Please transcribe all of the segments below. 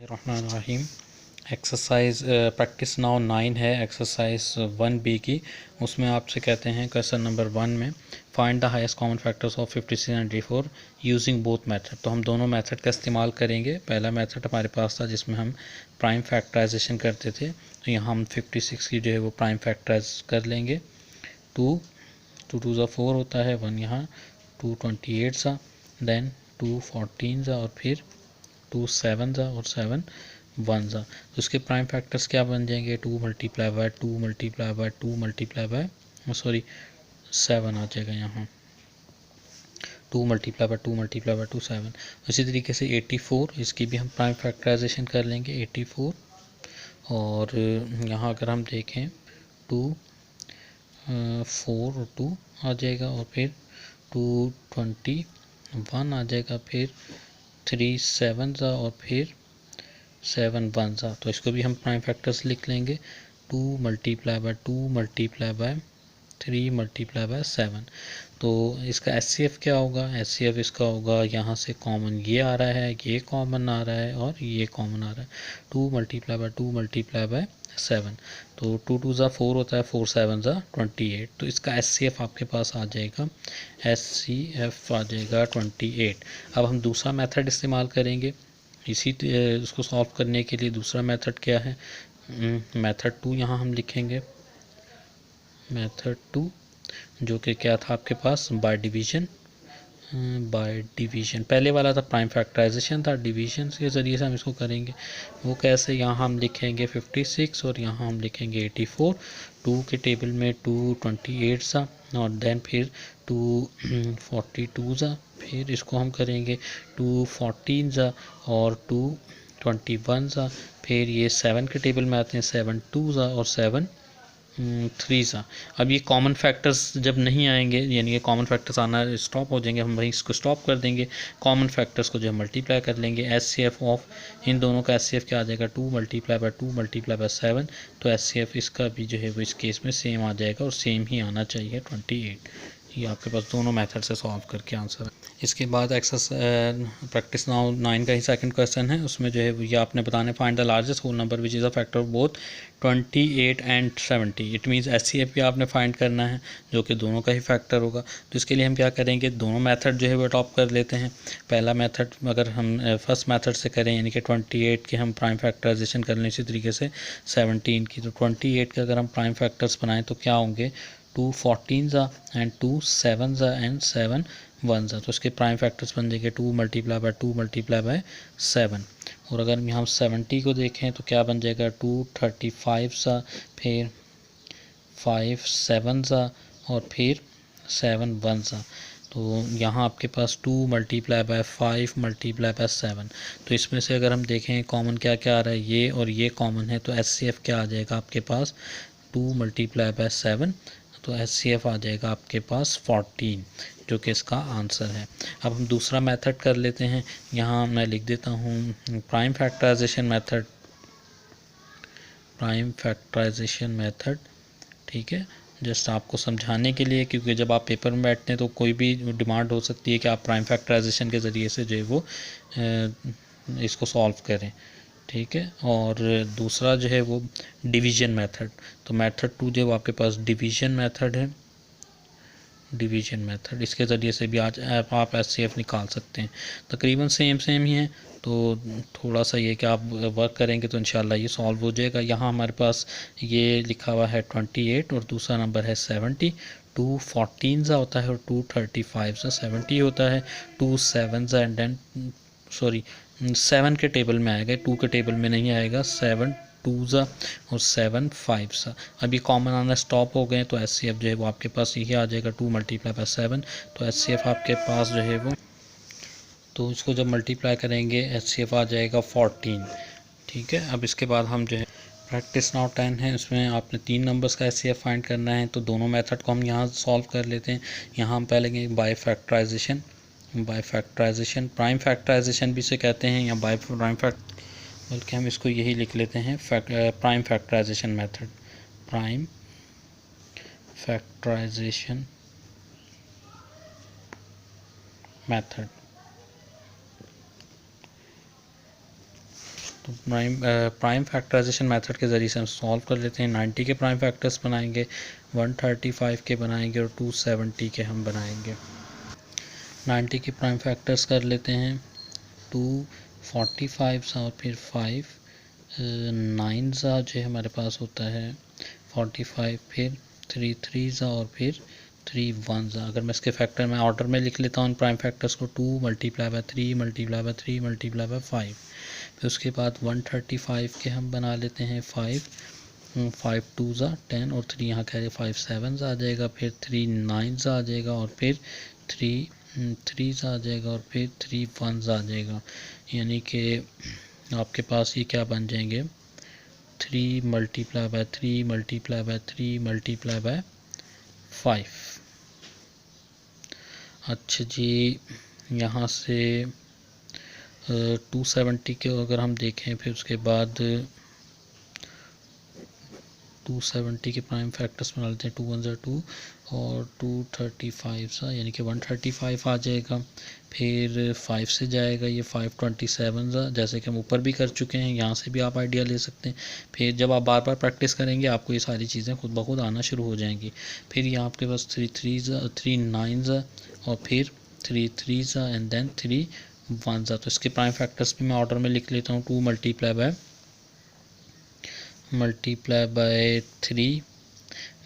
रहीम। Exercise practice now 9 है, exercise 1B की। उसमें आपसे कहते हैं क्वेश्चन नंबर 1 में find the highest common factors of 56 and 84 using both method. तो हम दोनों मेथड का इस्तेमाल करेंगे। पहला मेथड हमारे पास था जिसमें हम प्राइम फैक्टराइजेशन करते थे, तो यहाँ हम 56 की जो है वो प्राइम फैक्टराइज कर लेंगे। 2 2 ज़ा 4 होता है, 1 यहाँ, 2 28 ज़ा, देन 2 14 ज़ा, और फिर 2 7 ज़ा और 7 1 ज़ा। तो उसके प्राइम फैक्टर्स क्या बन जाएंगे? 2 multiply by 2 multiply by 2 multiply by 7 आ जाएगा यहाँ, 2 मल्टीप्लाई बाय 2 मल्टीप्लाई बाय 2 7। इसी तरीके से 84, इसकी भी हम प्राइम फैक्टराइजेशन कर लेंगे 84। और यहाँ अगर हम देखें 2 4 और 2 आ जाएगा, और फिर 2 21 आ जाएगा, फिर 3 7 ज़ा और फिर 7 1 ज़ा। तो इसको भी हम प्राइम फैक्टर्स लिख लेंगे, 2 multiply by 2 multiply by 3 multiply by 7। तो इसका एचसीएफ क्या होगा? एचसीएफ इसका होगा, यहाँ से कॉमन ये आ रहा है, ये कॉमन आ रहा है और ये कॉमन आ रहा है, 2 मल्टीप्लाई बाय 2 मल्टीप्लाई बाय 7। तो 2 2 ज़ा 4 होता है, 4 7 ज़ा 28। तो इसका एचसीएफ आपके पास आ जाएगा, एचसीएफ आ जाएगा 28। अब हम दूसरा मेथड इस्तेमाल करेंगे उसको सॉल्व करने के लिए। दूसरा मेथड क्या है? मेथड 2 यहाँ हम लिखेंगे, मेथड 2 जो कि क्या था आपके पास? By division. बाय डिवीजन पहले वाला था प्राइम फैक्टराइजेशन था, डिवीजन के ज़रिए से हम इसको करेंगे। वो कैसे? यहाँ हम लिखेंगे 56 और यहाँ हम लिखेंगे 84। 2 के टेबल में 2 28 सा, और देन फिर 2 42 सा, फिर इसको हम करेंगे 2 14 सा और 2 21 सा। फिर ये 7 के टेबल में आते हैं, 7 2 सा और 7 3 सा। अब ये कॉमन फैक्टर्स जब नहीं आएंगे, यानी ये कॉमन फैक्टर्स आना स्टॉप हो जाएंगे, हम वहीं इसको स्टॉप कर देंगे। कॉमन फैक्टर्स को जो मल्टीप्लाई कर लेंगे, एचसीएफ ऑफ इन दोनों का एचसीएफ क्या आ जाएगा? 2 मल्टीप्लाई बाय 2 मल्टीप्लाई बाय 7। तो एचसीएफ इसका भी जो है वो इस केस में सेम आ जाएगा, और सेम ही आना चाहिए 28। ये आपके पास दोनों मेथड से सॉल्व करके आंसर है। इसके बाद एक्सरसाइज प्रैक्टिस नाउ 9 का ही सेकंड क्वेश्चन है। उसमें जो है ये आपने बताना, find the largest whole number which is a factor of both 28 and 70। It means HCF भी आपने फाइंड करना है, जो कि दोनों का ही फैक्टर होगा। तो इसके लिए हम क्या करेंगे? दोनों मेथड जो है वो अडॉप्ट कर लेते हैं। पहला मेथड अगर हम फर्स्ट मेथड से करें, यानी कि 28 के हम प्राइम फैक्टराइजेशन कर लें, इसी तरीके से 17 की। तो 28 के अगर हम प्राइम फैक्टर्स बनाएं तो क्या होंगे? 2 14 ज़ा एंड 2 7 ज़ा एंड 7 1 ज़ा। तो इसके प्राइम फैक्टर्स बन जाएंगे 2 मल्टीप्लाई बाय 2 मल्टीप्लाई बाय 7। और अगर हम 70 को देखें तो क्या बन जाएगा? 2 35 सा, फिर 5 7 सा और फिर 7 1 सा। तो यहाँ आपके पास 2 मल्टीप्लाई बाय 5 मल्टीप्लाई बाय 7। तो इसमें से अगर हम देखें कॉमन क्या क्या आ रहा है, ये और ये कॉमन है, तो एचसीएफ क्या आ जाएगा आपके पास? 2 मल्टीप्लाई बाय 7। तो एचसीएफ आ जाएगा आपके पास 14, जो कि इसका आंसर है। अब हम दूसरा मेथड कर लेते हैं। यहाँ मैं लिख देता हूँ prime factorization method, prime factorization method, ठीक है, जस्ट आपको समझाने के लिए, क्योंकि जब आप पेपर में बैठते हैं तो कोई भी डिमांड हो सकती है कि आप प्राइम फैक्टराइजेशन के ज़रिए से जो है वो इसको सॉल्व करें, ठीक है। और दूसरा जो है वो डिवीजन मेथड। तो मेथड 2 जो आपके पास डिवीजन मेथड है, डिवीजन मेथड, इसके ज़रिए से भी आज आप एचसीएफ निकाल सकते हैं। तकरीबन सेम ही है, तो थोड़ा सा ये कि आप वर्क करेंगे तो इंशाल्लाह ये सॉल्व हो जाएगा। यहाँ हमारे पास ये लिखा हुआ है 28 और दूसरा नंबर है 70। 2 14 सा होता है और 2 35 सा 70 होता है, 2 7 सा एंड देन 7 के टेबल में आएगा, 2 के टेबल में नहीं आएगा, 7 2 ज़ा और 7 5 सा। अभी कॉमन आना स्टॉप हो गए, तो एचसीएफ जो है वो आपके पास यही आ जाएगा, 2 मल्टीप्लाई बाय 7। तो एचसीएफ आपके पास जो है वो, तो इसको जब मल्टीप्लाई करेंगे एचसीएफ आ जाएगा 14, ठीक है। अब इसके बाद हम जो है प्रैक्टिस नाउ 10 है, उसमें आपने 3 नंबर्स का एचसीएफ फाइंड करना है। तो दोनों मेथड को हम यहाँ सॉल्व कर लेते हैं। यहाँ हम पहले by factorization, by factorization, prime factorization भी से कहते हैं, या बाय प्राइम फैक्ट, बल्कि हम इसको यही लिख लेते हैं prime factorization method, prime factorization method. तो प्राइम फैक्टराइजेशन मेथड के ज़रिए से हम सॉल्व कर लेते हैं। 90 के प्राइम फैक्टर्स बनाएंगे, 135 के बनाएंगे और 270 के हम बनाएंगे। 90 के प्राइम फैक्टर्स कर लेते हैं, 245 और फिर 5 9 जो हमारे पास होता है 45, फिर 3 3 और फिर 3 1। अगर मैं इसके फैक्टर में ऑर्डर में लिख लेता हूँ प्राइम फैक्टर्स को, 2 multiply by 3 multiply by 3 multiply by 5। फिर उसके बाद 135 के हम बना लेते हैं 5 2 10 और 3 यहाँ कह रहे 5 7 आ जाएगा, फिर 3 9 आ जाएगा और फिर 3 3 आ जाएगा और फिर 3 1 आ जाएगा। यानी कि आपके पास ये क्या बन जाएंगे, 3 multiply by 3 multiply by 3 multiply by 5। अच्छा जी, यहाँ से 270 के अगर हम देखें, फिर उसके बाद 270 के प्राइम फैक्टर्स बना लेते हैं, 2 1 2 और 235 यानी कि 135 आ जाएगा। फिर 5 से जाएगा ये 527 जैसे कि हम ऊपर भी कर चुके हैं, यहाँ से भी आप आइडिया ले सकते हैं। फिर जब आप बार बार प्रैक्टिस करेंगे आपको ये सारी चीज़ें खुद ब खुद आना शुरू हो जाएंगी। फिर यहाँ आपके पास 3 9 और फिर 3 3 एंड देन 3 1। तो इसके प्राइम फैक्टर्स भी मैं ऑर्डर में लिख लेता हूँ, 2 मल्टीप्लाई बाय 3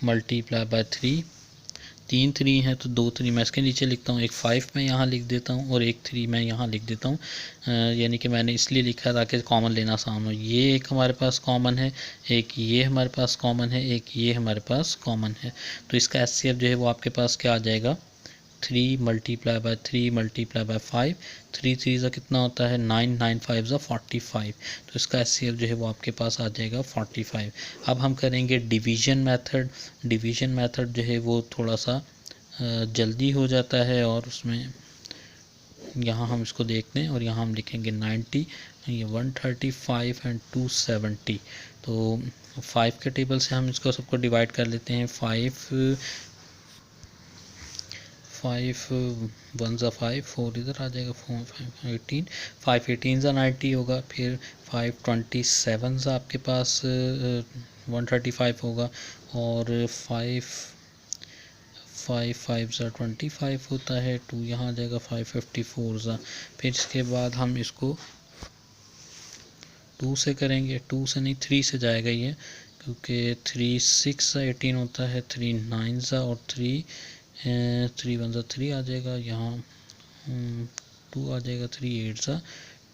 मल्टीप्लाई बाय 3, 3 3 है तो 2 3 मैं इसके नीचे लिखता हूँ, एक 5 मैं यहाँ लिख देता हूँ और एक 3 मैं यहाँ लिख देता हूँ। यानी कि मैंने इसलिए लिखा ताकि कॉमन लेना आसान हो। ये एक हमारे पास कॉमन है, एक ये हमारे पास कॉमन है, एक ये हमारे पास कॉमन है। तो इसका एचसीएफ जो है वो आपके पास क्या आ जाएगा, 3 मल्टीप्लाई बाय 3 मल्टीप्लाई बाय 5, 3 3 कितना होता है 9 9 5 45। तो इसका एचसीएफ जो है वो आपके पास आ जाएगा 45। अब हम करेंगे डिवीजन मेथड। डिवीजन मेथड जो है वो थोड़ा सा जल्दी हो जाता है और उसमें यहाँ हम इसको देखते हैं और यहाँ हम लिखेंगे 90, ये 135 एंड 270। तो 5 के टेबल से हम इसको सबको डिवाइड कर लेते हैं, 5 1 5 4 इधर आ जाएगा, 4 5 18, 5 18 90 होगा। फिर 5 27 आपके पास 135 होगा और 5 5 25 होता है, 2 यहाँ आ जाएगा 5 54। फिर इसके बाद हम इसको 2 से करेंगे, 2 से नहीं 3 से जाएगा ये, क्योंकि 3 6 18 होता है, 3 9 और 3 1 3 आ जाएगा, यहाँ 2 आ जाएगा, 3 8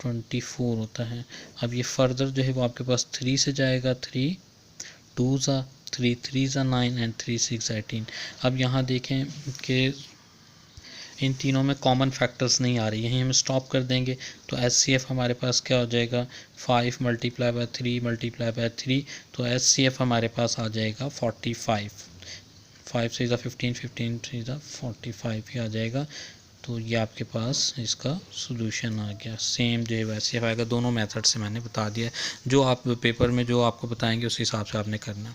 24 होता है। अब ये फर्दर जो है वो आपके पास 3 से जाएगा, 3 2 3 3 9 एंड 3 6 18। अब यहाँ देखें कि इन तीनों में कॉमन फैक्टर्स नहीं आ रही है, हम स्टॉप कर देंगे तो एचसीएफ हमारे पास क्या हो जाएगा, 5 मल्टीप्लाई बाय 3 मल्टीप्लाई बाय 3। तो एचसीएफ हमारे पास आ जाएगा 45, 5 से 15 15 3 45 ही आ जाएगा। तो ये आपके पास इसका सोल्यूशन आ गया। सेम जो है वैसे आएगा, दोनों मेथड से मैंने बता दिया, जो आप पेपर में जो आपको बताएंगे उस हिसाब से आपने करना।